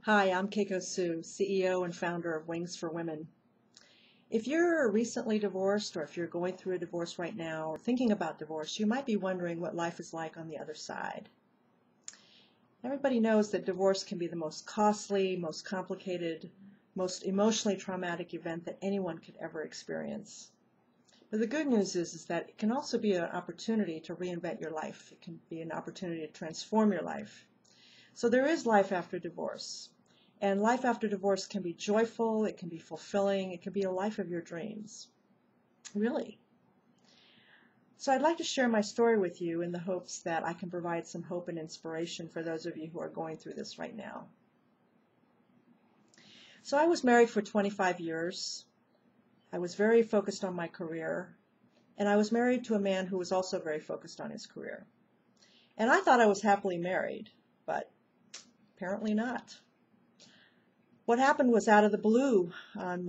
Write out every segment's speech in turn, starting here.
Hi, I'm Keiko Sue, CEO and founder of Wings for Women. If you're recently divorced or if you're going through a divorce right now or thinking about divorce, you might be wondering what life is like on the other side. Everybody knows that divorce can be the most costly, most complicated, most emotionally traumatic event that anyone could ever experience. But the good news is that it can also be an opportunity to reinvent your life. It can be an opportunity to transform your life. So there is life after divorce. And life after divorce can be joyful, it can be fulfilling, it can be a life of your dreams. Really. So I'd like to share my story with you in the hopes that I can provide some hope and inspiration for those of you who are going through this right now. So I was married for 25 years. I was very focused on my career, and I was married to a man who was also very focused on his career. And I thought I was happily married, but apparently not. What happened was out of the blue on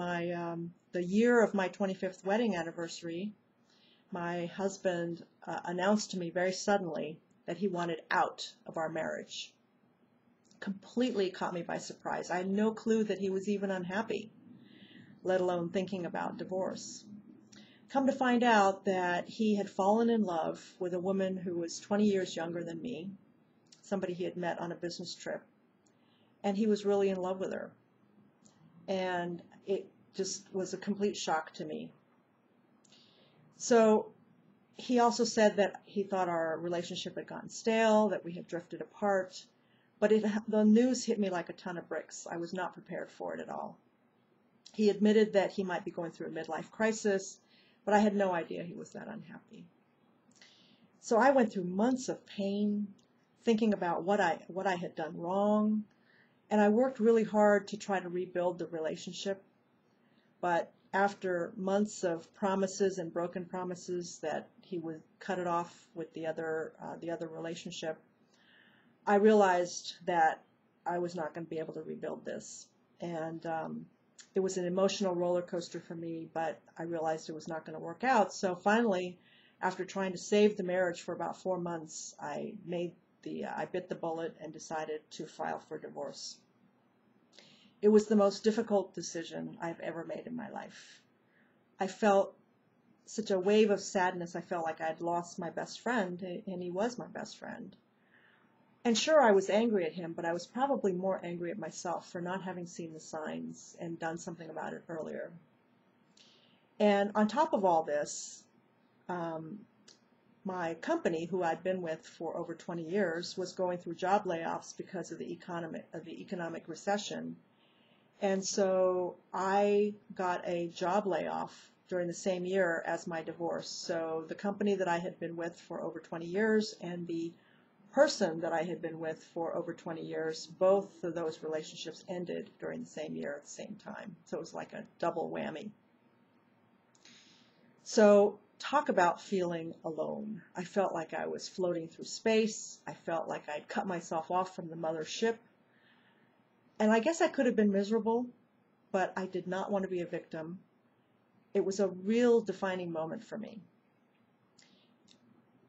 the year of my 25th wedding anniversary, my husband announced to me very suddenly that he wanted out of our marriage. Completely caught me by surprise. I had no clue that he was even unhappy, let alone thinking about divorce. Come to find out that he had fallen in love with a woman who was 20 years younger than me, somebody he had met on a business trip, and he was really in love with her. And it just was a complete shock to me. So he also said that he thought our relationship had gotten stale, that we had drifted apart, but the news hit me like a ton of bricks. I was not prepared for it at all. He admitted that he might be going through a midlife crisis, but I had no idea he was that unhappy. So I went through months of pain, thinking about what I had done wrong, and I worked really hard to try to rebuild the relationship. But after months of promises and broken promises that he would cut it off with the other relationship, I realized that I was not going to be able to rebuild this. And it was an emotional roller coaster for me, but I realized it was not going to work out. So finally, after trying to save the marriage for about 4 months, I bit the bullet and decided to file for divorce. It was the most difficult decision I've ever made in my life. I felt such a wave of sadness. I felt like I'd lost my best friend, and he was my best friend. And sure, I was angry at him, but I was probably more angry at myself for not having seen the signs and done something about it earlier. And on top of all this, my company, who I'd been with for over 20 years, was going through job layoffs because of the economic recession. And so I got a job layoff during the same year as my divorce. So the company that I had been with for over 20 years and the person that I had been with for over 20 years, both of those relationships ended during the same year at the same time. So it was like a double whammy. So talk about feeling alone. I felt like I was floating through space. I felt like I'd cut myself off from the mothership. And I guess I could have been miserable, but I did not want to be a victim. It was a real defining moment for me.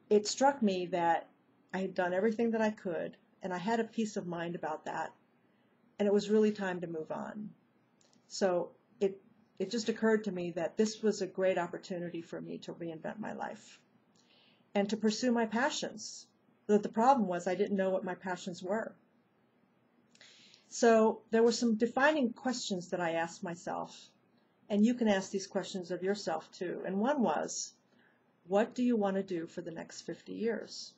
It struck me that I had done everything that I could, and I had a peace of mind about that, and it was really time to move on. So it just occurred to me that this was a great opportunity for me to reinvent my life and to pursue my passions. But the problem was I didn't know what my passions were. So there were some defining questions that I asked myself, and you can ask these questions of yourself too. And one was, what do you want to do for the next 50 years?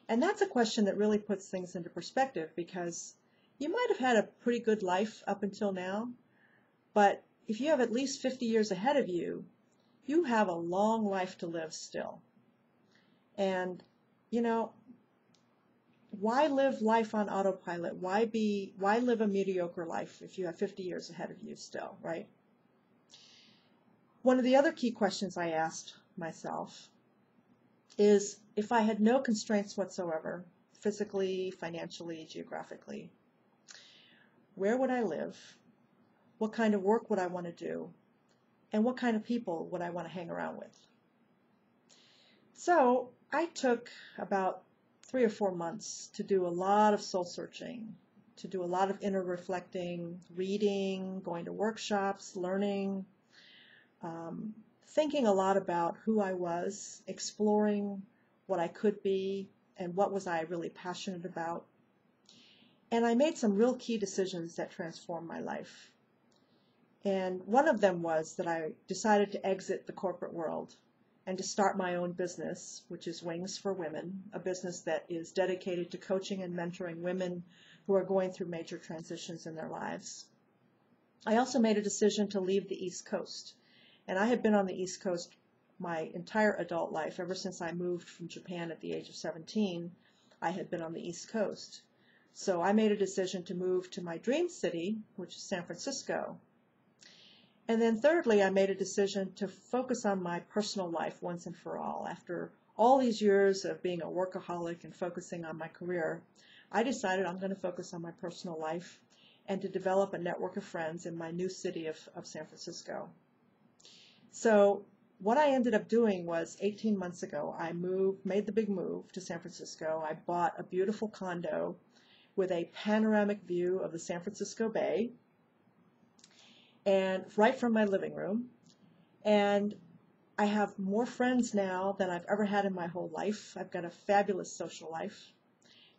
And that's a question that really puts things into perspective, because you might have had a pretty good life up until now, but if you have at least 50 years ahead of you, you have a long life to live still. And, you know, why live life on autopilot? Why live a mediocre life if you have 50 years ahead of you still, right? One of the other key questions I asked myself is, if I had no constraints whatsoever, physically, financially, geographically, where would I live? What kind of work would I want to do? And what kind of people would I want to hang around with? So I took about 3 or 4 months to do a lot of soul searching, to do a lot of inner reflecting, reading, going to workshops, learning, thinking a lot about who I was, exploring what I could be, and what was I really passionate about. And I made some real key decisions that transformed my life. And one of them was that I decided to exit the corporate world and to start my own business, which is Wings for Women, a business that is dedicated to coaching and mentoring women who are going through major transitions in their lives. I also made a decision to leave the East Coast. And I had been on the East Coast my entire adult life. Ever since I moved from Japan at the age of 17, I had been on the East Coast. So I made a decision to move to my dream city, which is San Francisco. And then thirdly, I made a decision to focus on my personal life once and for all. After all these years of being a workaholic and focusing on my career, I decided I'm going to focus on my personal life and to develop a network of friends in my new city of San Francisco. So what I ended up doing was 18 months ago, I made the big move to San Francisco. I bought a beautiful condo with a panoramic view of the San Francisco Bay, and right from my living room. And I have more friends now than I've ever had in my whole life. I've got a fabulous social life.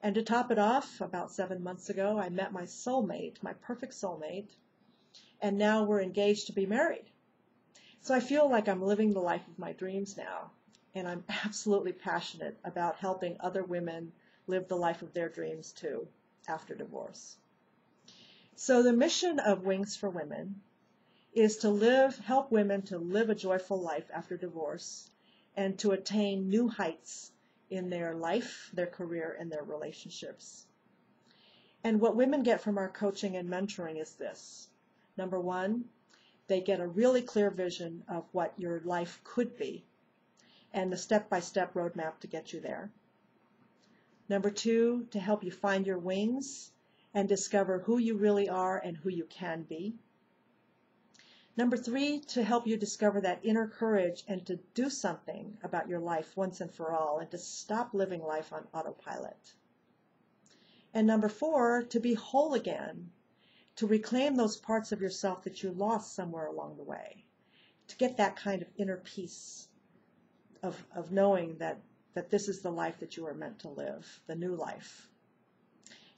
And to top it off, about 7 months ago, I met my soulmate, my perfect soulmate, and now we're engaged to be married. So I feel like I'm living the life of my dreams now, and I'm absolutely passionate about helping other women live the life of their dreams too after divorce. So the mission of Wings for Women is to help women to live a joyful life after divorce and to attain new heights in their life, their career, and their relationships. And what women get from our coaching and mentoring is this. Number one, they get a really clear vision of what your life could be and the step-by-step roadmap to get you there. Number two, to help you find your wings and discover who you really are and who you can be. Number three, to help you discover that inner courage and to do something about your life once and for all and to stop living life on autopilot. And number four, to be whole again, to reclaim those parts of yourself that you lost somewhere along the way, to get that kind of inner peace of knowing that this is the life that you are meant to live, the new life.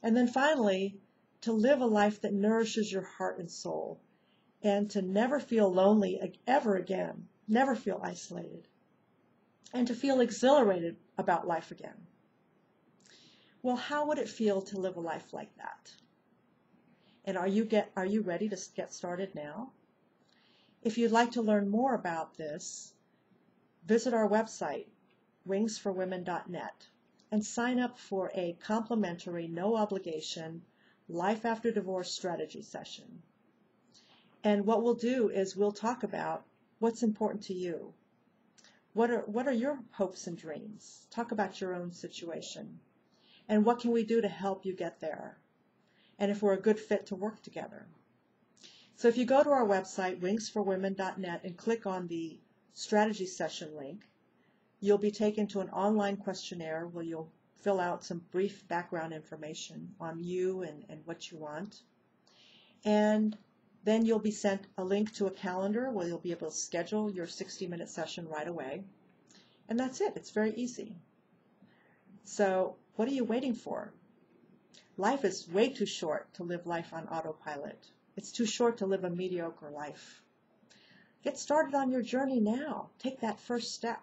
And then finally, to live a life that nourishes your heart and soul, and to never feel lonely ever again, never feel isolated, and to feel exhilarated about life again. Well, how would it feel to live a life like that? And are you ready to get started now? If you'd like to learn more about this, visit our website, wingsforwomen.net, and sign up for a complimentary, no obligation, Life After Divorce strategy session. And what we'll do is we'll talk about what's important to you. What are your hopes and dreams? Talk about your own situation. And what can we do to help you get there? And if we're a good fit to work together. So if you go to our website, wingsforwomen.net, and click on the strategy session link, you'll be taken to an online questionnaire where you'll fill out some brief background information on you and what you want. And then you'll be sent a link to a calendar where you'll be able to schedule your 60-minute session right away. And that's it. It's very easy. So what are you waiting for? Life is way too short to live life on autopilot. It's too short to live a mediocre life. Get started on your journey now. Take that first step.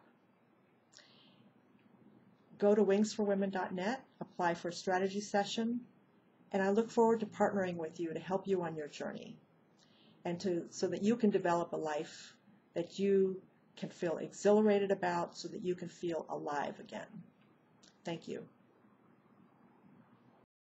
Go to wingsforwomen.net, apply for a strategy session, and I look forward to partnering with you to help you on your journey and so that you can develop a life that you can feel exhilarated about so that you can feel alive again. Thank you.